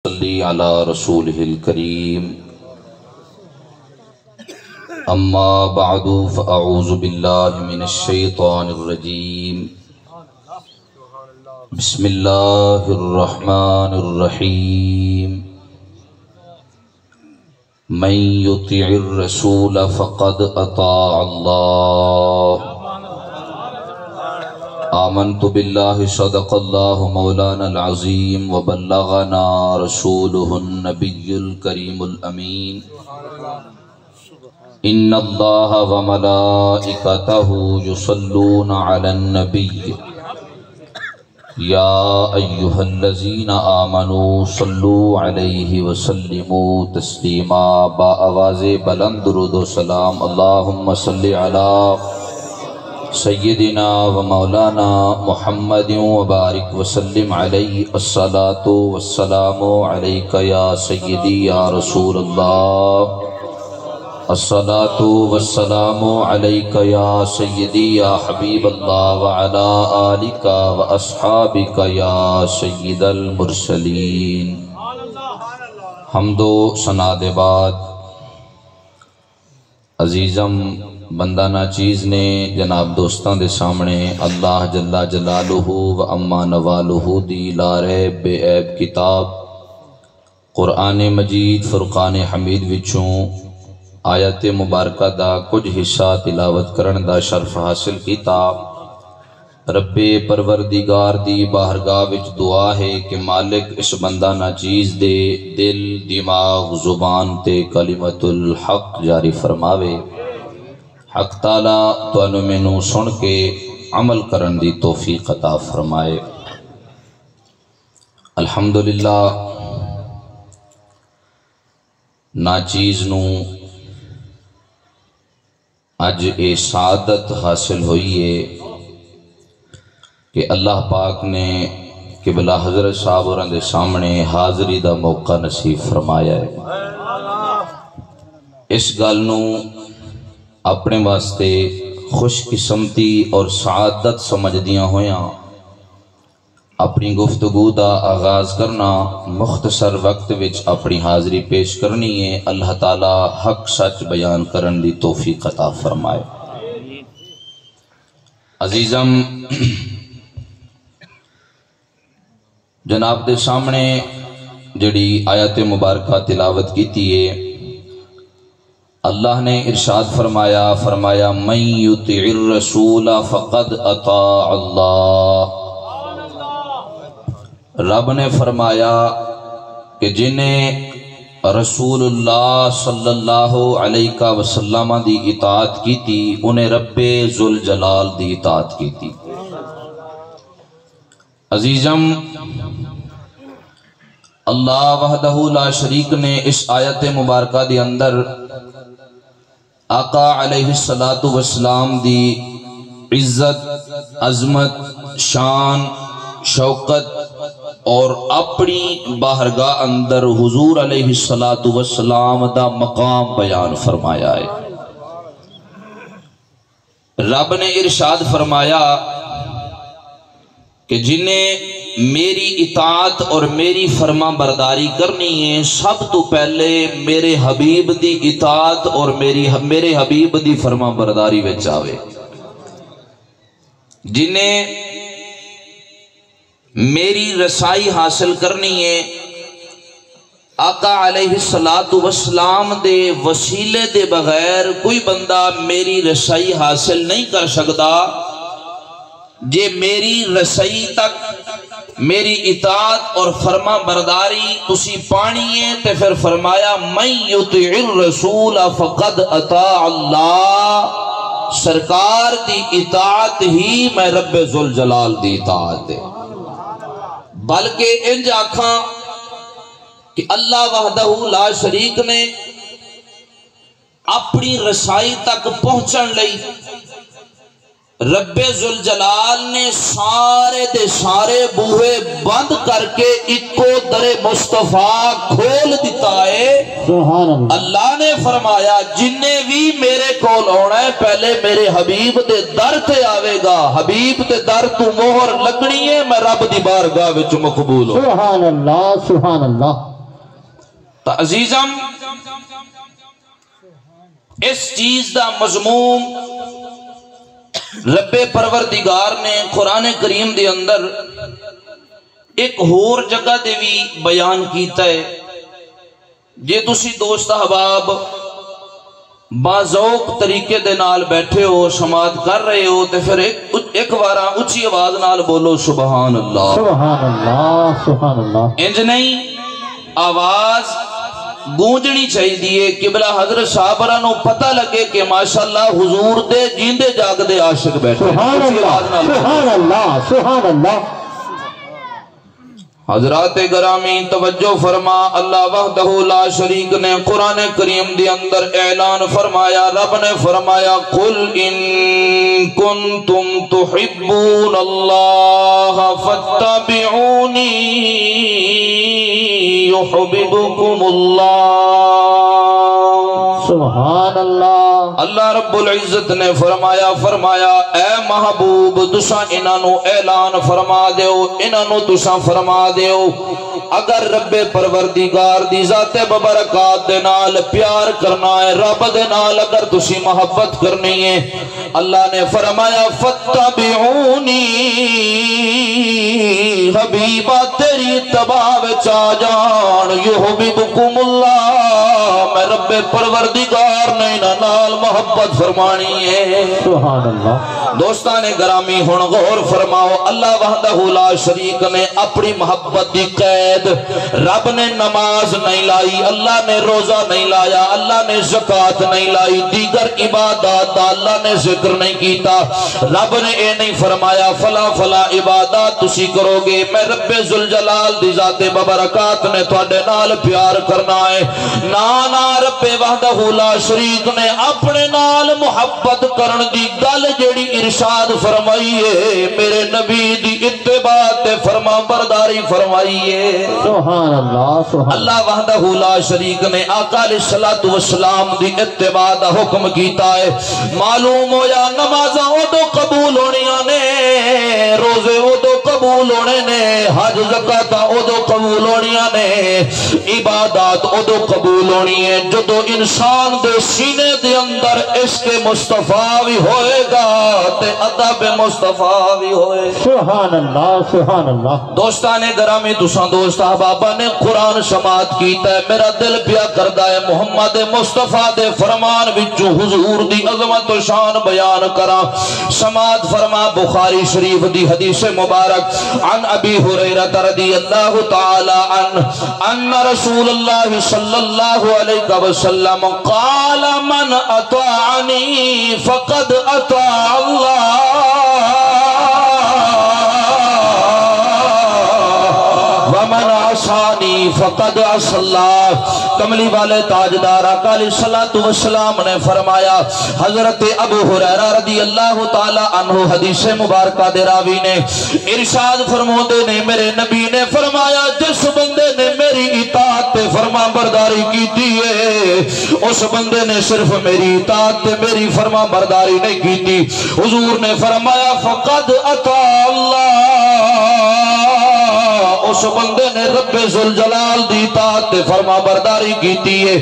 صلی علی رسولہ الکریم اما بعد فاعوذ باللہ من الشیطان الرجیم بسم اللہ الرحمن الرحیم من یطع الرسول فقد اطاع اللہ آمنت باللہ صدق اللہ مولانا العظیم وبلغنا رسولہ النبی الکریم الامین ان اللہ وملائکتہ یصلون علی النبی یا ایہا الذین آمنوا صلوا علیہ وسلموا تسلیما با آواز بلند درود و سلام اللہم صلی علی سیدنا و مولانا محمد وبارک وسلم علیہ الصلاة والسلام علیک یا سیدی یا رسول اللہ الصلاة والسلام علیک یا سیدی یا حبیب اللہ وعلا آلک و اصحابک یا سید المرسلین حمد و ثنا دے بعد عزیزم بندہ نا چیز نے جناب دوستان دے سامنے اللہ جل جلالہ و اما نوالہ دی لا ریب بے عیب کتاب قرآن مجید فرقان حمید وچوں آیت مبارکہ دا کچھ حصہ تلاوت کرن دا شرف حاصل کیتا رب پروردگار دی بارگاہ وچ دعا ہے کہ مالک اس بندہ نا چیز دے دل دماغ زبان تے کلمت الحق جاری فرماوے حق تعالیٰ تو انو مینوں سن کے عمل کرن دی توفیق عطا فرمائے الحمدللہ ناچیز نو اج اے سعادت حاصل ہوئی ہے کہ اللہ پاک نے قبلہ حضرت صاحب اور دے سامنے حاضری دا موقع نصیب فرمایا ہے اس گل نو اپنے واسطے خوش قسمتی اور سعادت سمجھ دیاں ہویاں اپنی گفتگو دا آغاز کرنا مختصر وقت وچ اپنی حاضری پیش کرنی ہے اللہ تعالی حق سچ بیان کرن دی توفیق عطا فرمائے عزیزم جناب دے سامنے جڑی آیت مبارکہ تلاوت کیتی ہے اللہ نے ارشاد فرمایا من یطع الرسول فقد اطاع اللہ رب نے فرمایا کہ جنہیں رسول اللہ صلی اللہ علیہ وسلم دی اطاعت کی تھی انہیں رب ذوالجلال دی اطاعت کی تھی عزیزم اللہ وحدہ لا شریک نے اس آیت مبارکہ دی اندر آقا علیہ السلام دی عزت عظمت شان شوقت اور اپنی بارگاہ اندر حضور علیہ السلام دا مقام بیان فرمایا ہے رب نے ارشاد فرمایا کہ جنہیں میری اطاعت اور میری فرما برداری کرنی ہے سب تو پہلے میرے حبیب دی اطاعت اور میرے حبیب دی فرما برداری وچ آوے جنہیں میری رسائی حاصل کرنی ہے آقا علیہ السلام دے وسیلے دے بغیر کوئی بندہ میری رسائی حاصل نہیں کر سکتا جے میری رسائی تک میری اطاعت اور فرما برداری تسی پانی ہے تے پھر فرمایا من یطع الرسول فقد اطاع اللہ سرکار دی اطاعت ہی میں رب ذوالجلال دی اطاعت ہے بلکہ انج آکھاں کہ اللہ وحدہ لا شریک نے اپنی رسائی تک پہنچن لئی رب ذوالجلال نے سارے دے سارے بوہے بند کر کے اکو در مصطفیٰ کھول دیتا ہے اللہ نے فرمایا جنہیں بھی میرے کول ہونا ہے پہلے میرے حبیب دے در تے آوے گا حبیب دے در تو مہر لگنی ہے میں رب دی بارگاہ وچ مقبول ہوں سبحان اللہ سبحان اللہ تو عزیزم اس چیز دا مضمون رب پروردگار نے قرآن کریم دے اندر ایک ہور جگہ دے بھی بیان کیتا ہے. جے تسی دوست احباب باذوق طریقے دے نال بیٹھے ہو سماعت کر رہے ہو تے پھر ایک بار اونچی آواز نال بولو سبحان اللہ سبحان اللہ سبحان اللہ. انج نہیں آواز گونجنی چاہیے قبلہ حضرت صحابہ نو پتہ لگے کہ ماشاءاللہ حضور دے جیندے جاگ دے عاشق بیٹھے. سبحان اللہ سبحان اللہ سبحان اللہ. حضرات گرامی توجہ فرما. اللہ وحدہ لا شریک نے قرآن کریم دے اندر اعلان فرمایا. رب نے فرمایا قل ان کنتم تحبون اللہ فاتبعونی یحببکم اللہ. سبحان اللہ. اللہ رب العزت نے فرمایا اے محبوب تساں انہاں نو اعلان فرما دیو, انہاں نو تساں فرما دیو اگر رب پروردگار دی ذات مبارکات دے نال پیار کرنا ہے, رب دے نال اگر تسی محبت کرنی ہے, اللہ نے فرمایا فتبعونی حبیبا تیری اتباع وچ آ جان یحببکم اللہ. میں رب پروردگار نے انہاں نال محبت فرمانی ہے. سبحان اللہ. دوستان گرامی ہن غور فرماؤ. اللہ وحدہ لا شریک نے اپنی محبت دی قید رب نے نماز نہیں لائی, اللہ نے روزہ نہیں لایا, اللہ نے زکوٰۃ نہیں لائی, دیگر عبادات دا اللہ نے ذکر نہیں کیتا. رب نے اے نہیں فرمایا فلا فلا عبادات تسی کرو گے, میں رب ذوالجلال دی ذات مبارکات نے تواڈے نال پیار کرنا ہے. نا رب وحدہ لا شریک نے اپنے نال محبت کرن دی گل جیڑی ارشاد فرمائی ہے میرے نبی دی اتباع تے فرما برداری فرمائی ہے. سبحان اللہ سبحان اللہ وحدہ لا شریک نے آقا علیہ الصلوۃ والسلام دی اتباع دا حکم کیتا ہے. معلوم ہویا نمازاں اودوں قبول ہونیاں نے, روزے اودوں قبول ہونے نے, حج زکات اودوں قبول ہونیاں نے, عبادات اودوں قبول ہونی ہے جدو انسان دے سینے دے اندر عشق مصطفیٰ بھی ہوئے گا تے ادب مصطفیٰ بھی ہوئے گا. سبحان اللہ سبحان اللہ. دوستان گرامی تساں دوست احبابا نے قرآن سماعت کیتا ہے, میرا دل پیا کردا ہے محمد مصطفیٰ دے فرمان وچوں حضور دی عظمت و شان بیان کراں. سماعت فرما بخاری شریف دی حدیث مبارک عن ابی ہریرہ رضی اللہ تعالی عنہ ان رسول اللہ صلی اللہ علیہ وسلم قال من اطاعنی فقد اطاع اللہ ومن عصانی فقد عصى اللہ. کملی والے تاجدار آقا علیہ الصلوۃ والسلام نے فرمایا, حضرت ابو ہریرہ رضی اللہ تعالی عنہ حدیث مبارکہ دے راوی نے ارشاد فرماتے نے میرے نبی نے فرمایا جس بندے نے میری اطاعت تے فرما برداری کیتی ہے اس بندے نے صرف میری اطاعت تے میری فرما برداری نہیں کیتی. حضور نے فرمایا فقد اطاع اللہ, اس بندے نے رب ذوالجلال دی اطاعت تے فرما برداری کیتی ہے.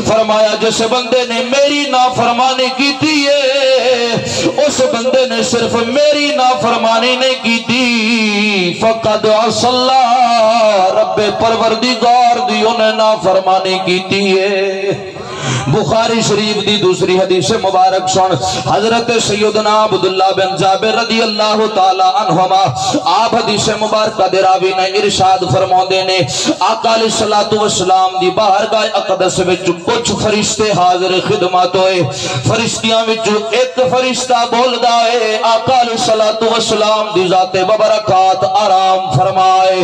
فرمایا جس بندے نے میری نافرمانی کیتی ہے اس بندے نے صرف میری نافرمانی نہیں کیتی فقد عصى اللہ, رب پروردگار دی انہیں نافرمانی کیتی ہے. بخاری شریف دی دوسری حدیث مبارک سن. حضرت سیدنا عبداللہ بن جابر رضی اللہ تعالی عنہما آپ حدیث مبارکہ دے راوی نے ارشاد فرماندے نے آقا علیہ الصلوۃ والسلام دی بارگاہ اقدس وچ کچھ فرشتے حاضر خدمت ہوئے. فرشتیاں وچ ایک فرشتہ بولدا ہے آقا علیہ الصلوۃ والسلام دی ذات مبارکات آرام فرمائے.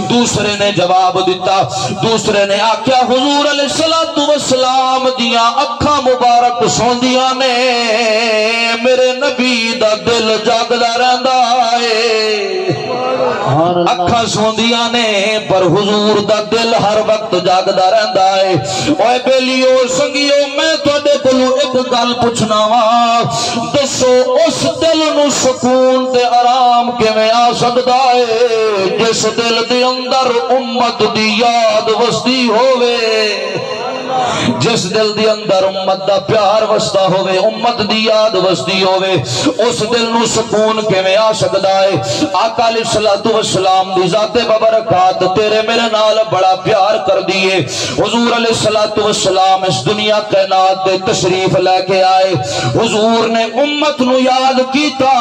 دوسرے نے جواب دیتا, دوسرے نے آکھیا حضور علیہ الصلوۃ والسلام دیاں اکھاں مبارک سوندیاں نے, میرے نبی دا دل جاگدا رہندا ہے. سبحان اللہ اکھاں سوندیاں نے پر حضور دا دل ہر وقت جاگدا رہندا ہے اوے بیلیو سنگیو میں تواڈے کولوں ایک گل پوچھنا وا دسو اس دل نو سکون تے آرام کیویں آ سکدا ہے جس دل دے اندر امت دی یاد وسدی ہووے جس دل دی اندر امت دا پیار وسدا ہووے امت دی یاد وسدی ہووے اس دل نو سکون کیویں آ سکدا ہے آقا علیہ الصلوۃ والسلام دی ذات ببرکات تیرے میرے نال بڑا پیار کر دیے حضور علیہ الصلوۃ والسلام اس دنیا کائنات دے تشریف لے کے آئے حضور نے امت نو یاد کیتا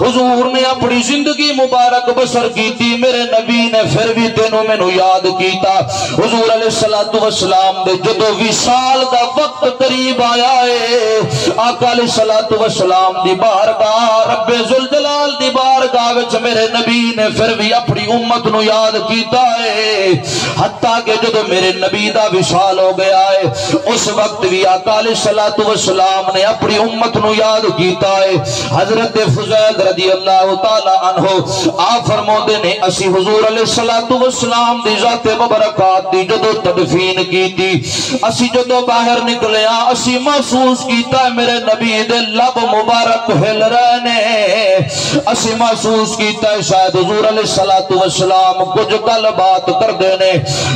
حضور نے اپنی زندگی مبارک بسر کیتی میرے نبی نے پھر بھی تینوں مینوں یاد کیتا حضور علیہ الصلوۃ والسلام دے جدو وصال دا وقت قریب آیا ہے آقا علیہ الصلوۃ والسلام دی بارگاہ رب ذوالجلال دی بارگاہ وچ میرے نبی نے پھر بھی اپنی امت نو یاد کیتا ہے حتیٰ کہ جدو میرے نبی دا وصال ہو گیا ہے اس وقت بھی آقا علیہ الصلوۃ والسلام نے اپنی امت نو یاد کیتا ہے حضرت فضیل رضی اللہ تعالی عنہ آپ فرماتے نے اسی حضور علیہ الصلوۃ والسلام دی ذات مبارکات دی جدو تدفین کیتی اسی جدو باہر نکلیا اسی محسوس کیتا ہے میرے نبی دے لب مبارک ہل رہے نے اسی محسوس کیتا ہے شاید حضور علیہ الصلوۃ والسلام کچھ گل بات کر دینے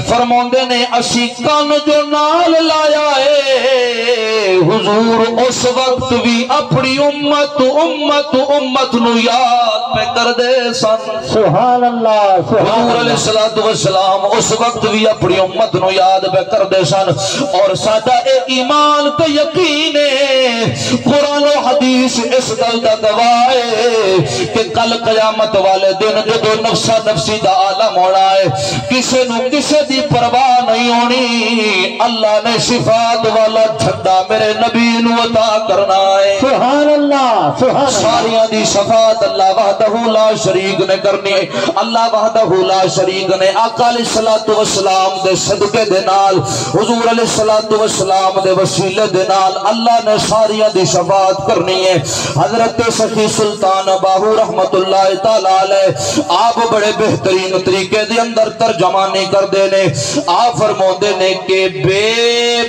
فرماندے نے اسی کان جو نال لایا ہے حضور اس وقت بھی اپنی امت نو یاد پہ کر دے سن سبحان اللہ حضور علیہ الصلوۃ والسلام اس وقت بھی اپنی امت نو یاد پہ کر دے سن اور سادہ اے ایمان تے یقین ہے قرآن و حدیث اس گل دا گواہ ہے کہ کل قیامت والے دن جدو نفسا نفسی دا عالم ہونا ہے کسے نو کسے دی پرواہ نہیں ہونی اللہ نے شفاعت والا جھنڈا میرے نبی نو عطا کرنا ہے سبحان اللہ سبحان اللہ ساریاں دی شفاعت اللہ وحدہ لا شریک نے کرنی ہے اللہ وحدہ لا شریک نے آقا علیہ الصلوۃ والسلام دے صدقے دے نال حضور علیہ الصلوۃ والسلام دے وسیلے دے نال اللہ نے ساریاں دی شفاعت کرنی ہے حضرت سخی سلطان باہو رحمت اللہ تعالی علیہ آپ بڑے بہترین طریقے دے اندر ترجمانی کر دے نے آپ فرماتے نے کہ بے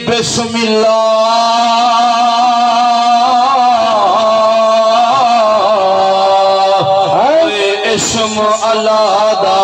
بسم اللہ اسم اللہ دا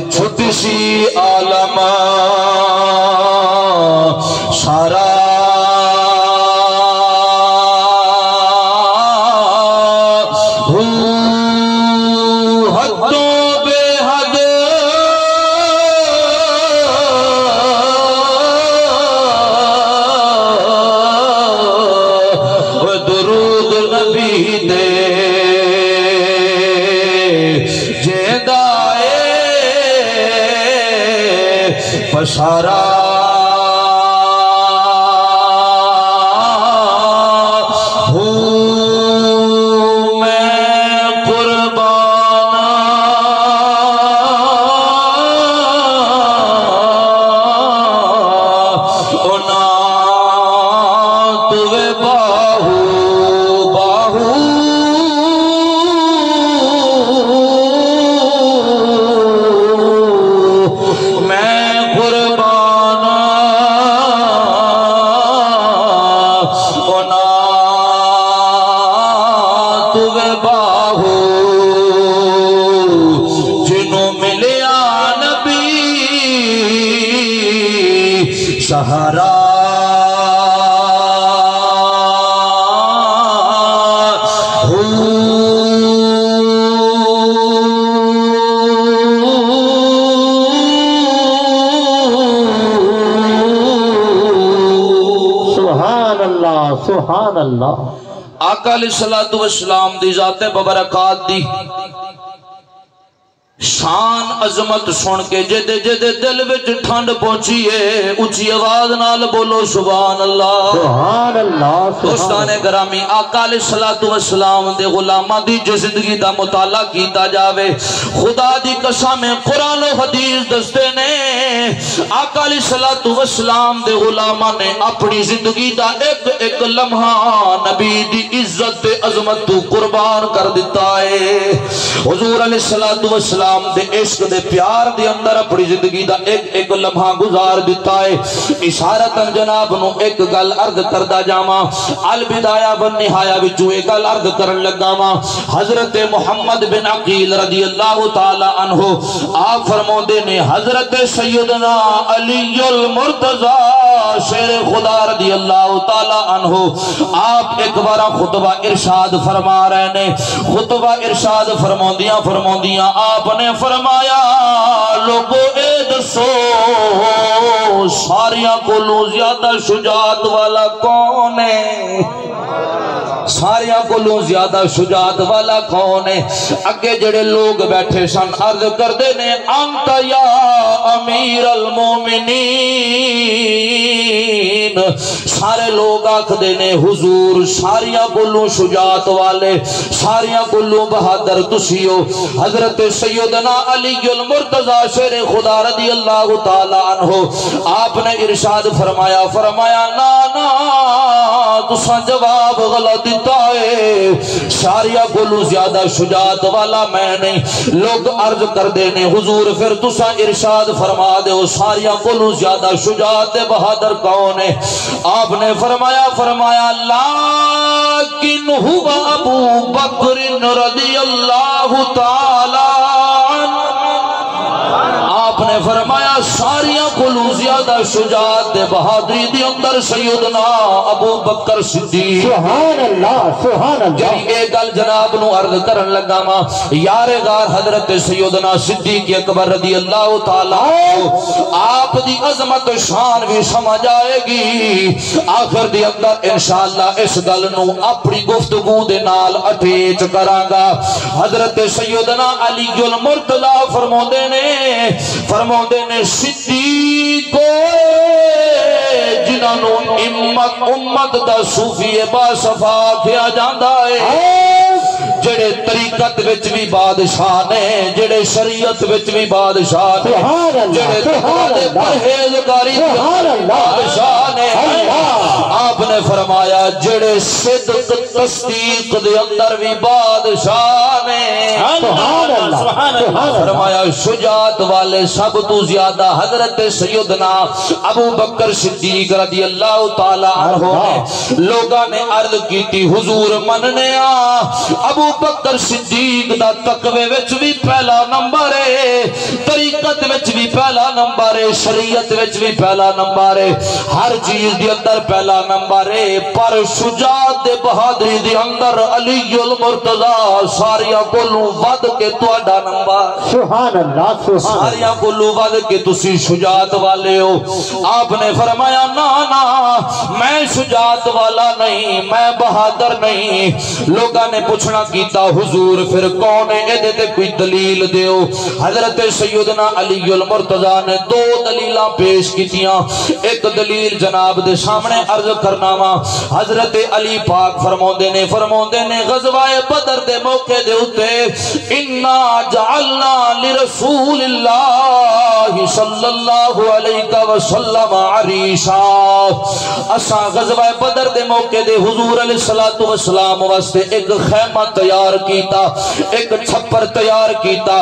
چھٹ سی عالم سارا حدوں بے حد درود نبی دے پسارا ہوں میں قربان اونا توے باہو باہو سہارا سبحان اللہ آقا علیہ الصلوۃ والسلام دی ذات مبارکات دی شان عظمت سن کے جدے جدے دل وچ ٹھنڈ پہنچی ہے اونچی آواز نال بولو سبحان اللہ سبحان اللہ دوستان گرامی آقا علیہ الصلوۃ والسلام دے غلاماں دی جو زندگی دا مطالعہ کیتا جاوے خدا دی قسم قرآن و حدیث دستے نے آقا علیہ الصلوۃ والسلام دے غلاماں نے اپنی زندگی دا ایک ایک لمحہ نبی دی عزت تے عظمت تو قربان کر دیتا ہے حضور علیہ الصلوۃ والسلام دے عشق دے پیار دے اندر اپنی زندگی دا ایک ایک لمحہ گزار دیتا ہے اشارتاً جناب نو ایک گل عرض کردہ جاما البدایہ والنہایہ وچوں ایک گل عرض کرن لگا ما حضرت محمد بن عقیل رضی اللہ تعالی عنہ آپ فرمودے نے حضرت سیدنا علی المرتضی شیر خدا رضی اللہ تعالی عنہ آپ ایک بارہ خطبہ ارشاد فرما رہے نے خطبہ ارشاد فرماندیاں آپ نے فرمایا لوگو اے دسو ساریاں کولوں زیادہ شجاعت والا کون ہے ساریاں کولوں زیادہ شجاعت والا کون ہے اگے جڑے لوگ بیٹھے سن عرض کردے نے انت یا امیر المومنین سارے لوگ آکھدے نے حضور ساریاں کولوں شجاعت والے ساریاں کولوں بہادر تسی ہو حضرت سیدنا علی المرتضی شیر خدا رضی اللہ تعالی عنہ آپ نے ارشاد فرمایا نا تساں جواب غلط دیتا ہے ساریاں کولوں زیادہ شجاعت والا میں نہیں لوگ عرض کر دینے حضور پھر تساں ارشاد فرما دے ہو ساریاں کولوں زیادہ شجاعت بہادر کون ہے آپ نے فرمایا لیکن ہوا ابو بکر رضی اللہ تعالی عنہ آپ نے فرمایا ساریاں کولوں زیادہ شجاعت بہادری دی اندر سیدنا ابو بکر صدیق سبحان اللہ جی ایک گل جناب نو عرض کرن لگا ما یار غار حضرت سیدنا صدیق اکبر رضی اللہ تعالی آپ دی عظمت شان بھی سمجھ آئے گی آخر دی اندر انشاءاللہ اس گل نو اپنی گفتگو دے نال اٹیچ کرانگا حضرت سیدنا علی المرتضی فرماؤندے نے صدیق جنہوں امت دا صوفی با صفا کیا جاندہ ہے جڑے طریقت وچ بھی بادشاہ نے جڑے شریعت وچ بھی بادشاہ نے جڑے تقوی پرہیزگاری بادشاہ نے آپ نے فرمایا جڑے صدق تصدیق دے اندر بھی بادشاہ نے فرمایا شجاعت والے سب تو زیادہ حضرت سیدنا ابو بکر صدیق رضی اللہ تعالی عنہ نے لوگاں نے عرض کی تھی حضور مننے ابو بکر صدیق دا تقوی وچ بھی پہلا نمبر ہے طریقت وچ بھی پہلا نمبر ہے شریعت وچ بھی پہلا نمبر ہے ہر چیز دی اندر پہلا نمبر ہے پر شجاعت دے بہادری دی اندر علی المرتضی ساریاں کولوں ود کے تہاڈا نمبر سبحان اللہ ساریاں کولوں ود کے تسی شجاعت والے ہو آپ نے فرمایا نا میں شجاعت والا نہیں میں بہادر نہیں لوگاں نے پوچھنا کیتا حضور پھر کون ہے اے دے کوئی دلیل دیو حضرت سیدنا علی المرتضی نے دو دلیلاں پیش کیتیاں ایک دلیل جناب دے سامنے عرض کرنا وا حضرت علی پاک فرماندے نے غزوہ بدر دے موقع دے اوتے انا جعلنا لرسول اللہ صلی اللہ علیہ وسلم عریشا اساں غزوہ بدر دے موقع دے حضور علیہ الصلوۃ والسلام واسطے ایک خیمہ تیار کیتا ایک چھپر تیار کیتا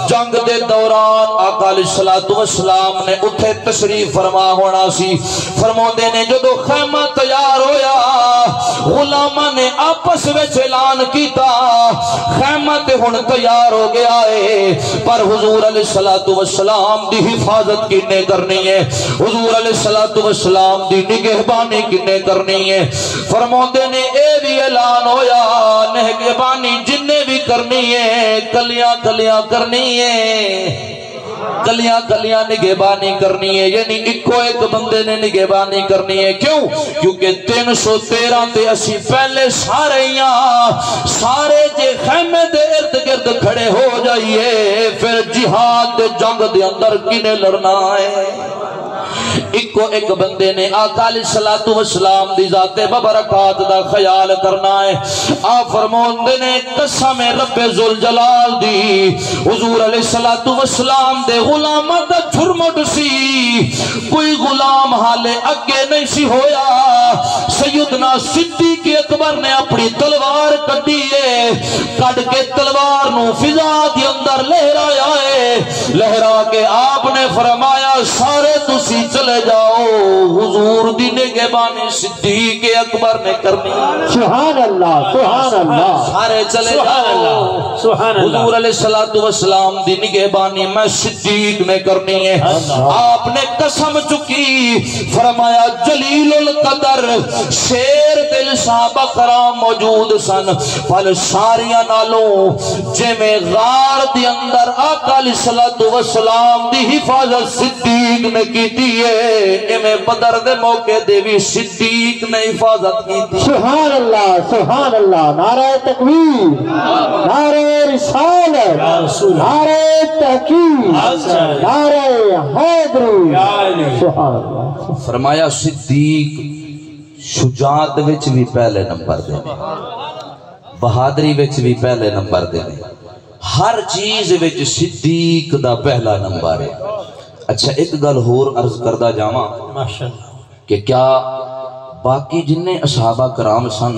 جنگ دے دوران آقا علیہ الصلوۃ والسلام نے اتھے تشریف فرما ہونا سی فرماندے نے جدو خیمہ تیار ہویا غلاماں نے آپس وچ اعلان کیتا خیمہ تے ہن تیار ہو گیا ہے پر حضور علیہ الصلوۃ والسلام دی حفاظت کنے کرنی ہے حضور علیہ الصلوۃ والسلام دی نگہبانی کنے کرنی ہے فرماندے نے اے بھی اعلان ہویا نگہبانی جننے بھی کرنی ہے کلیاں کرنی ہے کلیاں کلیاں نگہبانی کرنی ہے، یعنی ایکو ایک بندے نے نگہبانی کرنی ہے۔ کیوں؟ کیونکہ 313 تے اسی پہلے سارے جے خیمے دے ارد گرد کھڑے ہو جائیے، پھر جہاد دے جنگ دے اندر کنے لڑنا ہے؟ ایکو ایک بندے نے آقا علیہ السلام دی ذات ببرکات دا خیال کرنا ہے۔ آپ فرماندے نے قسم رب ذوالجلال دی، حضور علیہ السلام دے غلامہ دا جھرمٹ سی، کوئی غلام حالے اگے نہیں سی ہویا۔ سیدنا صدیق اکبر نے اپنی تلوار کٹیے، کٹ کے تلوار نو فضا دی اندر لہرایا ہے، لہرا کے آپ نے فرمایا سارے تسی چلے جاؤ، حضور دی نگہبانی صدیق اکبر نے کرنی۔ سبحان اللہ سبحان اللہ، سارے چلے جاؤ، حضور علیہ السلام دی نگہبانی میں صدیق نے کرنی ہے۔ آپ نے قسم چکی، فرمایا جلیل القدر شیر دل صحابہ کرام موجود سن، پھل ساریاں نالوں جے میں غار دی اندر آقا علیہ السلام دی حفاظت صدیق نے کی دیئے، میں بدر دے موقع دے بھی صدیق نے حفاظت کی دی۔ سبحان اللہ، نعرہ تکبیر، نعرہ رسالت، نعرہ تحقیق، نعرہ حیدری، سبحان اللہ۔ فرمایا صدیق شجاعت وچ بھی پہلے نمبر دے، بہادری وچ بھی پہلے نمبر دے، ہر چیز وچ صدیق دا پہلا نمبر ہے۔ اچھا ایک گل ہور عرض کردہ جاواں کہ کیا باقی جنہیں اصحابہ کرام سن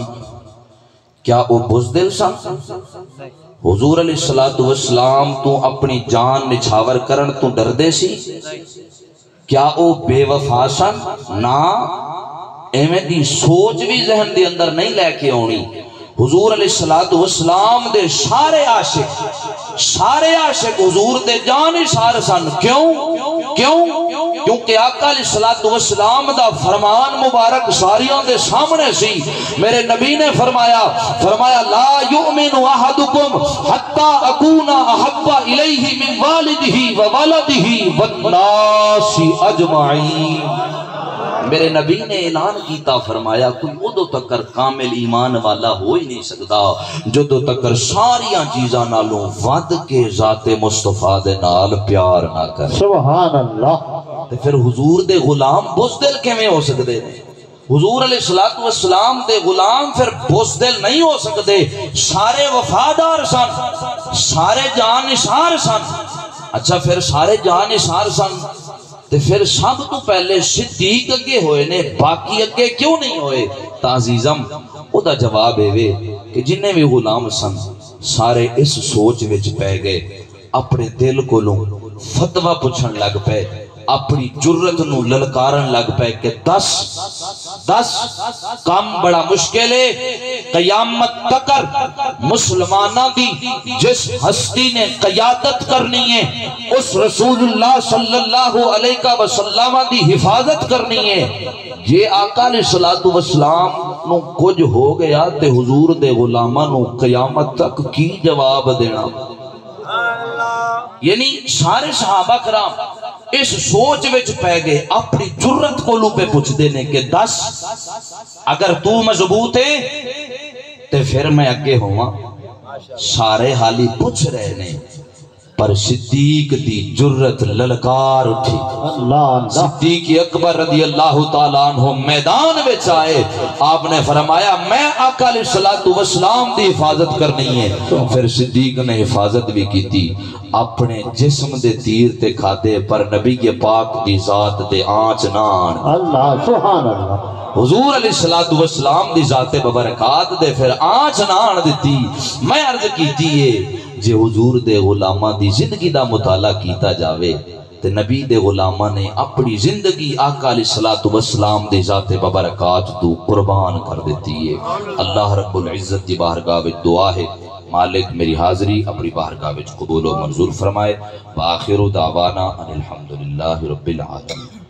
کیا وہ بزدل سن؟ حضور علیہ السلام تو اپنی جان نچھاور کرن تو ڈر دے سی؟ کیا وہ بے وفا سن؟ نا، ایویں دی سوچ بھی ذہن دے اندر نہیں لے کے آنی۔ حضور علیہ السلام دے سارے عاشق حضور دے جان اشار سن۔ کیوں؟ کیونکہ آقا علیہ السلام دا فرمان مبارک ساریوں دے سامنے سی۔ میرے نبی نے فرمایا لا یؤمن احدکم حتی اکون احب الیہ من والدہ وولدہ والناس اجمعین۔ میرے نبی نے اعلان کیتا، فرمایا کوئی ادو تکر کامل ایمان والا ہو ہی نہیں سکتا جدو تکر ساریاں چیزاں نالوں ود کے ذات مصطفیٰ دے نال پیار نہ کرے۔ سبحان اللہ۔ تے پھر حضور دے غلام بزدل کیویں ہو سکدے نے؟ حضور علیہ السلام دے غلام پھر بزدل نہیں ہو سکتے، سارے وفادار سن، سارے جان نثار سن۔ اچھا پھر سارے جان نثار سن تے پھر سب تو پہلے صدیق اگے ہوئے نے، باقی اگے کیوں نہیں ہوئے؟ تعزیزم او دا جواب ہے کہ جنہیں بھی غلام سن سارے اس سوچ وچ پہ گئے، اپنے دل کو فتوہ پوچھن لگ پے، اپنی جرت نو للکارن لگ پے کہ دس کام بڑا مشکل ہے، قیامت تکر مسلمانہ دی جس ہستی نے قیادت کرنی ہے، اس رسول اللہ صلی اللہ علیہ وسلم دی حفاظت کرنی ہے، یہ آقا علیہ السلام نو کچھ ہو گیا تے حضور دے غلامہ نو قیامت تک کی جواب دینا؟ یعنی سارے صحابہ کرام اس سوچ وچ پہ گئے، اپنی جرت کو لو پہ پوچھ دینے کہ دس اگر تو مضبوط ہے تے پھر میں اگے ہوا۔ سارے حالی پوچھ رہے نے پر صدیق دی جرت للکار اٹھی۔ صدیق اکبر رضی اللہ تعالیٰ عنہ میدان وچ آئے، آپ نے فرمایا میں آقا علیہ السلام دی حفاظت کرنی ہے۔ پھر صدیق نے حفاظت بھی کی تھی، اپنے جسم دے تیر تے کھادے پر نبی پاک دی ذات دے آنچ نان۔ اللہ سبحان اللہ۔ حضور علیہ السلام دی ذات ببرکات دے پھر آنچ نان دیتی۔ میں عرض کیتی ہے جے حضور دے غلامہ دی زندگی دا مطالعہ کیتا جاوے تے نبی دے غلامہ نے اپنی زندگی آقا علیہ السلام دے ذات ببرکات تو قربان کر دیتی ہے۔ اللہ رب العزت دی بارگاہ وچ دعا ہے مالک میری حاضری اپنی بارگاہ وچ قبول و منظور فرمائے۔ وآخر دعوانا ان الحمدللہ رب العالمین۔